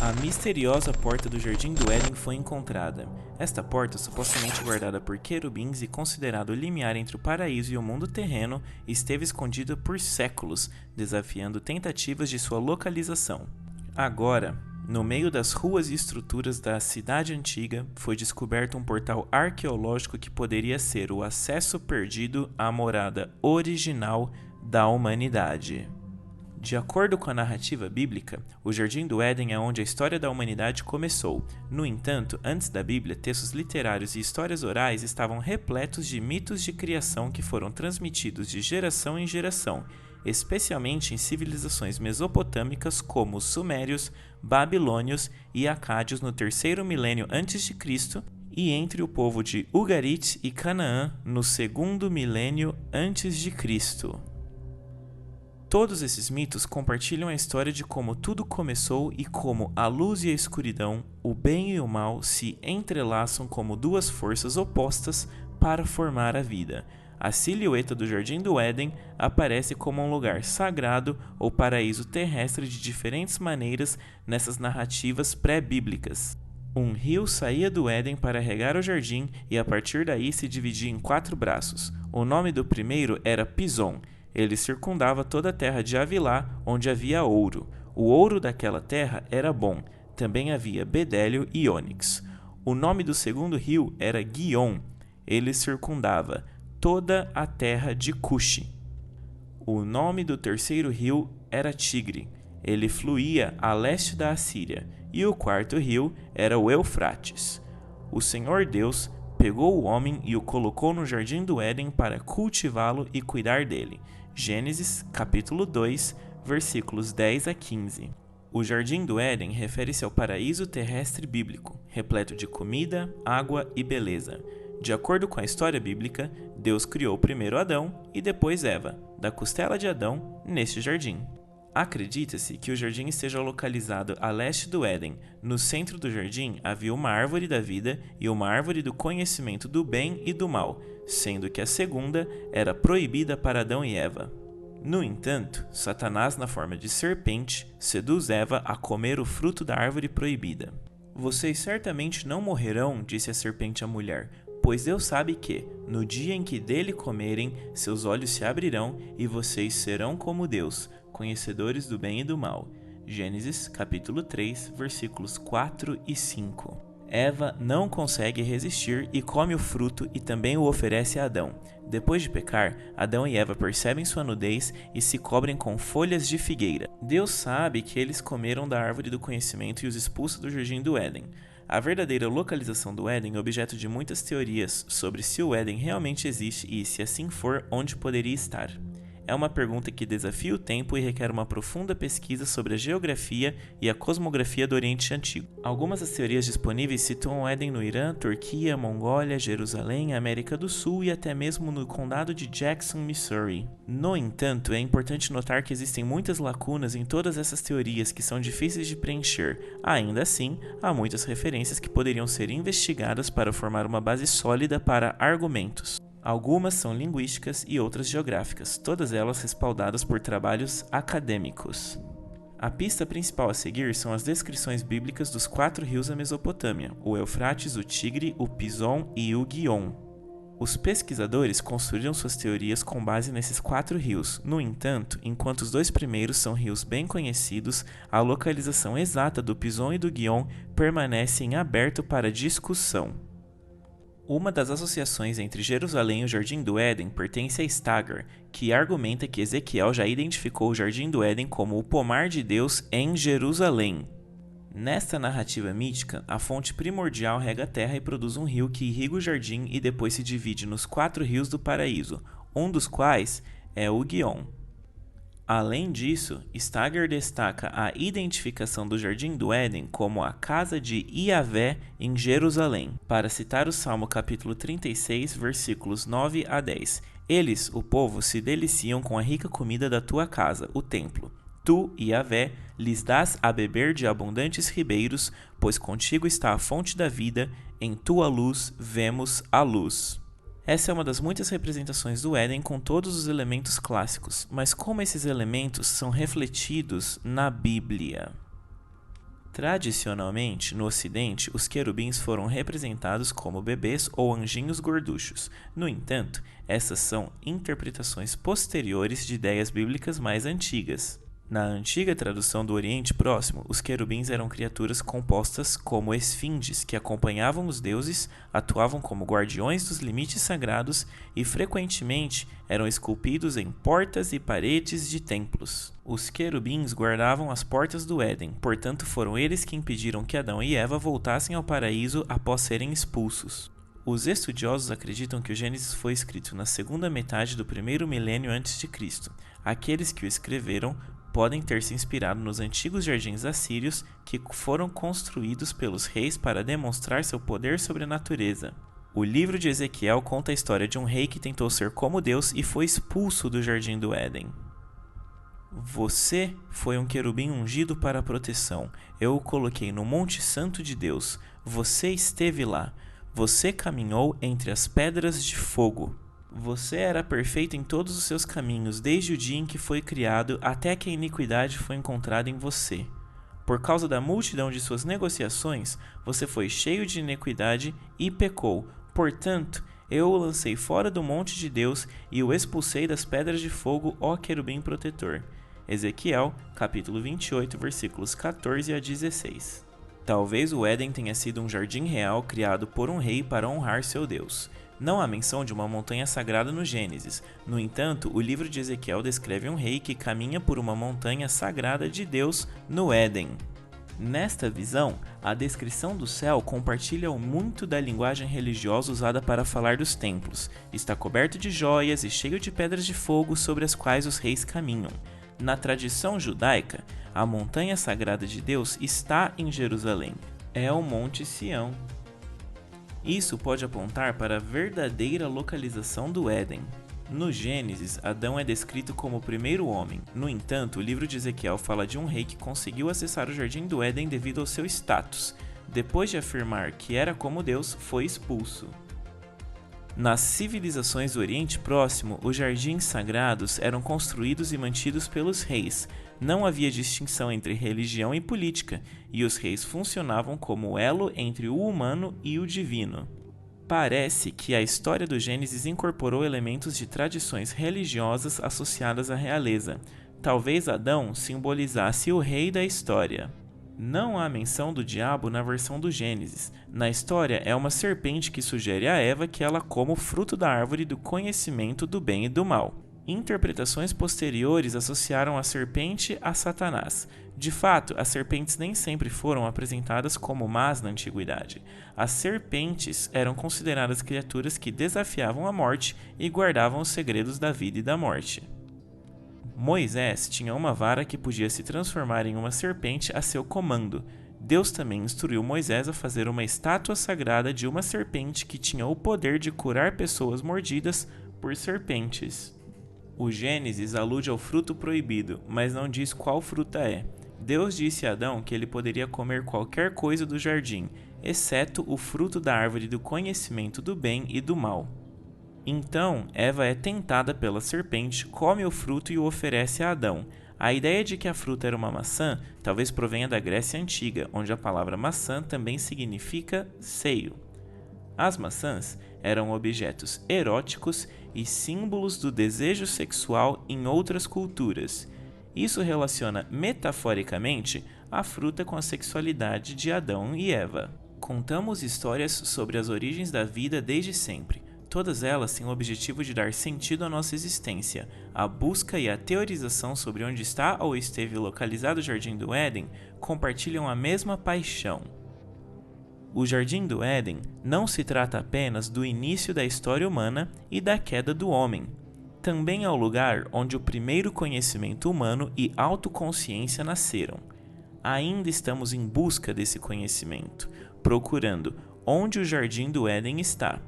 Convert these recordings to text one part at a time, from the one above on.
A misteriosa porta do Jardim do Éden foi encontrada. Esta porta, supostamente guardada por querubins e considerado o limiar entre o paraíso e o mundo terreno, esteve escondida por séculos, desafiando tentativas de sua localização. Agora, no meio das ruas e estruturas da cidade antiga, foi descoberto um portal arqueológico que poderia ser o acesso perdido à morada original da humanidade. De acordo com a narrativa bíblica, o Jardim do Éden é onde a história da humanidade começou. No entanto, antes da Bíblia, textos literários e histórias orais estavam repletos de mitos de criação que foram transmitidos de geração em geração, especialmente em civilizações mesopotâmicas como os sumérios, babilônios e acádios no terceiro milênio a.C. e entre o povo de Ugarit e Canaã no segundo milênio a.C. Todos esses mitos compartilham a história de como tudo começou e como a luz e a escuridão, o bem e o mal se entrelaçam como duas forças opostas para formar a vida. A silhueta do Jardim do Éden aparece como um lugar sagrado ou paraíso terrestre de diferentes maneiras nessas narrativas pré-bíblicas. Um rio saía do Éden para regar o jardim e a partir daí se dividia em 4 braços. O nome do primeiro era Pison. Ele circundava toda a terra de Havilá, onde havia ouro. O ouro daquela terra era bom. Também havia bedélio e ônix. O nome do segundo rio era Guion. Ele circundava toda a terra de Cuxi. O nome do terceiro rio era Tigre. Ele fluía a leste da Assíria. E o quarto rio era o Eufrates. O Senhor Deus pegou o homem e o colocou no Jardim do Éden para cultivá-lo e cuidar dele. Gênesis, capítulo 2, versículos 10 a 15. O Jardim do Éden refere-se ao paraíso terrestre bíblico, repleto de comida, água e beleza. De acordo com a história bíblica, Deus criou primeiro Adão e depois Eva, da costela de Adão, neste jardim. Acredita-se que o jardim esteja localizado a leste do Éden. No centro do jardim havia uma árvore da vida e uma árvore do conhecimento do bem e do mal, sendo que a segunda era proibida para Adão e Eva. No entanto, Satanás, na forma de serpente, seduz Eva a comer o fruto da árvore proibida. Vocês certamente não morrerão, disse a serpente à mulher, pois Deus sabe que, no dia em que dele comerem, seus olhos se abrirão e vocês serão como Deus, conhecedores do bem e do mal. Gênesis, capítulo 3, versículos 4 e 5. Eva não consegue resistir e come o fruto e também o oferece a Adão. Depois de pecar, Adão e Eva percebem sua nudez e se cobrem com folhas de figueira. Deus sabe que eles comeram da árvore do conhecimento e os expulsa do Jardim do Éden. A verdadeira localização do Éden é objeto de muitas teorias sobre se o Éden realmente existe e, se assim for, onde poderia estar. É uma pergunta que desafia o tempo e requer uma profunda pesquisa sobre a geografia e a cosmografia do Oriente Antigo. Algumas das teorias disponíveis situam o Éden no Irã, Turquia, Mongólia, Jerusalém, América do Sul e até mesmo no condado de Jackson, Missouri. No entanto, é importante notar que existem muitas lacunas em todas essas teorias que são difíceis de preencher. Ainda assim, há muitas referências que poderiam ser investigadas para formar uma base sólida para argumentos. Algumas são linguísticas e outras geográficas, todas elas respaldadas por trabalhos acadêmicos. A pista principal a seguir são as descrições bíblicas dos 4 rios da Mesopotâmia, o Eufrates, o Tigre, o Pison e o Guion. Os pesquisadores construíram suas teorias com base nesses 4 rios. No entanto, enquanto os 2 primeiros são rios bem conhecidos, a localização exata do Pison e do Guion permanece em aberto para discussão. Uma das associações entre Jerusalém e o Jardim do Éden pertence a Stagger, que argumenta que Ezequiel já identificou o Jardim do Éden como o pomar de Deus em Jerusalém. Nesta narrativa mítica, a fonte primordial rega a terra e produz um rio que irriga o jardim e depois se divide nos 4 rios do paraíso, um dos quais é o Guion. Além disso, Stagger destaca a identificação do Jardim do Éden como a casa de Iavé em Jerusalém, para citar o Salmo capítulo 36, versículos 9 a 10. Eles, o povo, se deliciam com a rica comida da tua casa, o templo. Tu, Iavé, lhes dás a beber de abundantes ribeiros, pois contigo está a fonte da vida, em tua luz vemos a luz. Essa é uma das muitas representações do Éden com todos os elementos clássicos, mas como esses elementos são refletidos na Bíblia? Tradicionalmente, no Ocidente, os querubins foram representados como bebês ou anjinhos gorduchos. No entanto, essas são interpretações posteriores de ideias bíblicas mais antigas. Na antiga tradução do Oriente Próximo, os querubins eram criaturas compostas como esfinges que acompanhavam os deuses, atuavam como guardiões dos limites sagrados e frequentemente eram esculpidos em portas e paredes de templos. Os querubins guardavam as portas do Éden, portanto foram eles que impediram que Adão e Eva voltassem ao paraíso após serem expulsos. Os estudiosos acreditam que o Gênesis foi escrito na segunda metade do primeiro milênio antes de Cristo. Aqueles que o escreveram podem ter se inspirado nos antigos jardins assírios que foram construídos pelos reis para demonstrar seu poder sobre a natureza. O livro de Ezequiel conta a história de um rei que tentou ser como Deus e foi expulso do jardim do Éden. Você foi um querubim ungido para a proteção. Eu o coloquei no Monte Santo de Deus. Você esteve lá. Você caminhou entre as pedras de fogo. Você era perfeito em todos os seus caminhos, desde o dia em que foi criado até que a iniquidade foi encontrada em você. Por causa da multidão de suas negociações, você foi cheio de iniquidade e pecou. Portanto, eu o lancei fora do monte de Deus e o expulsei das pedras de fogo, ó querubim protetor. Ezequiel, capítulo 28, versículos 14 a 16. Talvez o Éden tenha sido um jardim real criado por um rei para honrar seu Deus. Não há menção de uma montanha sagrada no Gênesis. No entanto, o livro de Ezequiel descreve um rei que caminha por uma montanha sagrada de Deus no Éden. Nesta visão, a descrição do céu compartilha muito da linguagem religiosa usada para falar dos templos. Está coberto de joias e cheio de pedras de fogo sobre as quais os reis caminham. Na tradição judaica, a montanha sagrada de Deus está em Jerusalém. É o Monte Sião. Isso pode apontar para a verdadeira localização do Éden. No Gênesis, Adão é descrito como o primeiro homem. No entanto, o livro de Ezequiel fala de um rei que conseguiu acessar o jardim do Éden devido ao seu status. Depois de afirmar que era como Deus, foi expulso. Nas civilizações do Oriente Próximo, os jardins sagrados eram construídos e mantidos pelos reis. Não havia distinção entre religião e política, e os reis funcionavam como elo entre o humano e o divino. Parece que a história do Gênesis incorporou elementos de tradições religiosas associadas à realeza. Talvez Adão simbolizasse o rei da história. Não há menção do diabo na versão do Gênesis. Na história, é uma serpente que sugere a Eva que ela coma o fruto da árvore do conhecimento do bem e do mal. Interpretações posteriores associaram a serpente a Satanás. De fato, as serpentes nem sempre foram apresentadas como más na antiguidade. As serpentes eram consideradas criaturas que desafiavam a morte e guardavam os segredos da vida e da morte. Moisés tinha uma vara que podia se transformar em uma serpente a seu comando. Deus também instruiu Moisés a fazer uma estátua sagrada de uma serpente que tinha o poder de curar pessoas mordidas por serpentes. O Gênesis alude ao fruto proibido, mas não diz qual fruta é. Deus disse a Adão que ele poderia comer qualquer coisa do jardim, exceto o fruto da árvore do conhecimento do bem e do mal. Então, Eva é tentada pela serpente, come o fruto e o oferece a Adão. A ideia de que a fruta era uma maçã talvez provenha da Grécia Antiga, onde a palavra maçã também significa seio. As maçãs eram objetos eróticos e símbolos do desejo sexual em outras culturas. Isso relaciona metaforicamente a fruta com a sexualidade de Adão e Eva. Contamos histórias sobre as origens da vida desde sempre. Todas elas têm o objetivo de dar sentido à nossa existência. A busca e a teorização sobre onde está ou esteve localizado o Jardim do Éden compartilham a mesma paixão. O Jardim do Éden não se trata apenas do início da história humana e da queda do homem. Também é o lugar onde o primeiro conhecimento humano e autoconsciência nasceram. Ainda estamos em busca desse conhecimento, procurando onde o Jardim do Éden está.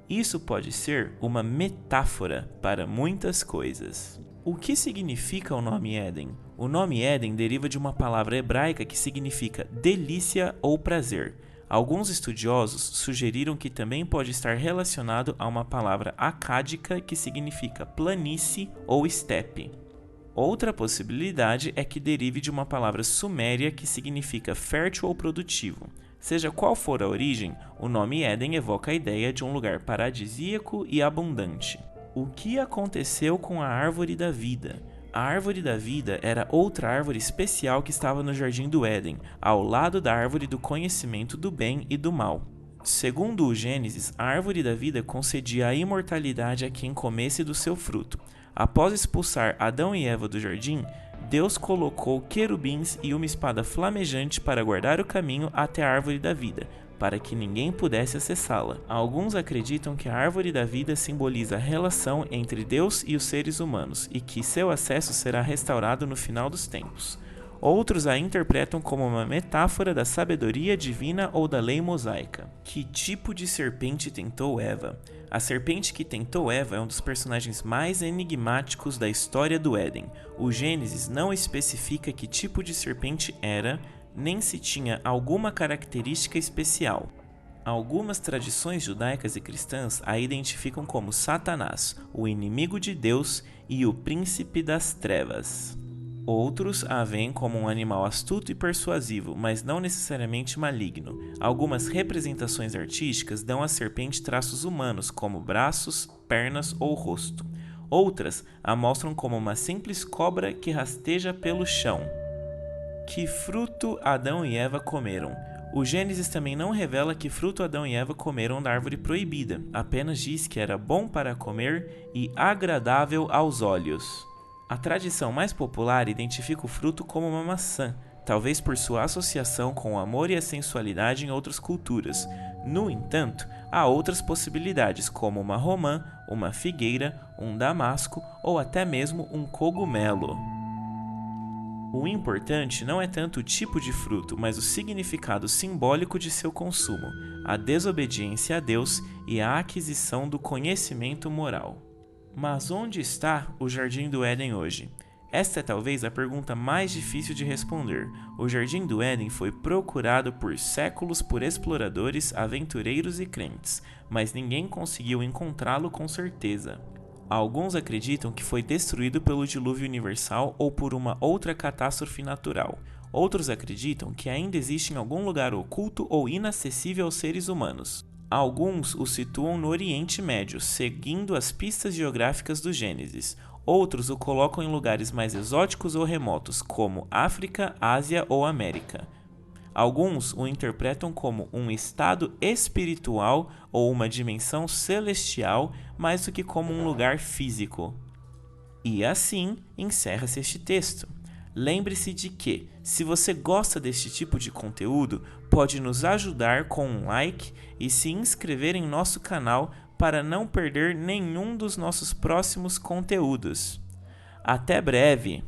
Isso pode ser uma metáfora para muitas coisas. O que significa o nome Éden? O nome Éden deriva de uma palavra hebraica que significa delícia ou prazer. Alguns estudiosos sugeriram que também pode estar relacionado a uma palavra acádica que significa planície ou estepe. Outra possibilidade é que derive de uma palavra suméria que significa fértil ou produtivo. Seja qual for a origem, o nome Éden evoca a ideia de um lugar paradisíaco e abundante. O que aconteceu com a árvore da vida? A árvore da vida era outra árvore especial que estava no jardim do Éden, ao lado da árvore do conhecimento do bem e do mal. Segundo o Gênesis, a árvore da vida concedia a imortalidade a quem comesse do seu fruto. Após expulsar Adão e Eva do jardim, Deus colocou querubins e uma espada flamejante para guardar o caminho até a árvore da vida, para que ninguém pudesse acessá-la. Alguns acreditam que a árvore da vida simboliza a relação entre Deus e os seres humanos e que seu acesso será restaurado no final dos tempos. Outros a interpretam como uma metáfora da sabedoria divina ou da lei mosaica. Que tipo de serpente tentou Eva? A serpente que tentou Eva é um dos personagens mais enigmáticos da história do Éden. O Gênesis não especifica que tipo de serpente era, nem se tinha alguma característica especial. Algumas tradições judaicas e cristãs a identificam como Satanás, o inimigo de Deus e o príncipe das trevas. Outros a veem como um animal astuto e persuasivo, mas não necessariamente maligno. Algumas representações artísticas dão à serpente traços humanos, como braços, pernas ou rosto. Outras a mostram como uma simples cobra que rasteja pelo chão. Que fruto Adão e Eva comeram? O Gênesis também não revela que fruto Adão e Eva comeram da árvore proibida, apenas diz que era bom para comer e agradável aos olhos. A tradição mais popular identifica o fruto como uma maçã, talvez por sua associação com o amor e a sensualidade em outras culturas. No entanto, há outras possibilidades, como uma romã, uma figueira, um damasco ou até mesmo um cogumelo. O importante não é tanto o tipo de fruto, mas o significado simbólico de seu consumo, a desobediência a Deus e a aquisição do conhecimento moral. Mas onde está o Jardim do Éden hoje? Esta é talvez a pergunta mais difícil de responder. O Jardim do Éden foi procurado por séculos por exploradores, aventureiros e crentes, mas ninguém conseguiu encontrá-lo com certeza. Alguns acreditam que foi destruído pelo dilúvio universal ou por uma outra catástrofe natural. Outros acreditam que ainda existe em algum lugar oculto ou inacessível aos seres humanos. Alguns o situam no Oriente Médio, seguindo as pistas geográficas do Gênesis. Outros o colocam em lugares mais exóticos ou remotos, como África, Ásia ou América. Alguns o interpretam como um estado espiritual ou uma dimensão celestial, mais do que como um lugar físico. E assim encerra-se este texto. Lembre-se de que, se você gosta deste tipo de conteúdo, pode nos ajudar com um like e se inscrever em nosso canal para não perder nenhum dos nossos próximos conteúdos. Até breve!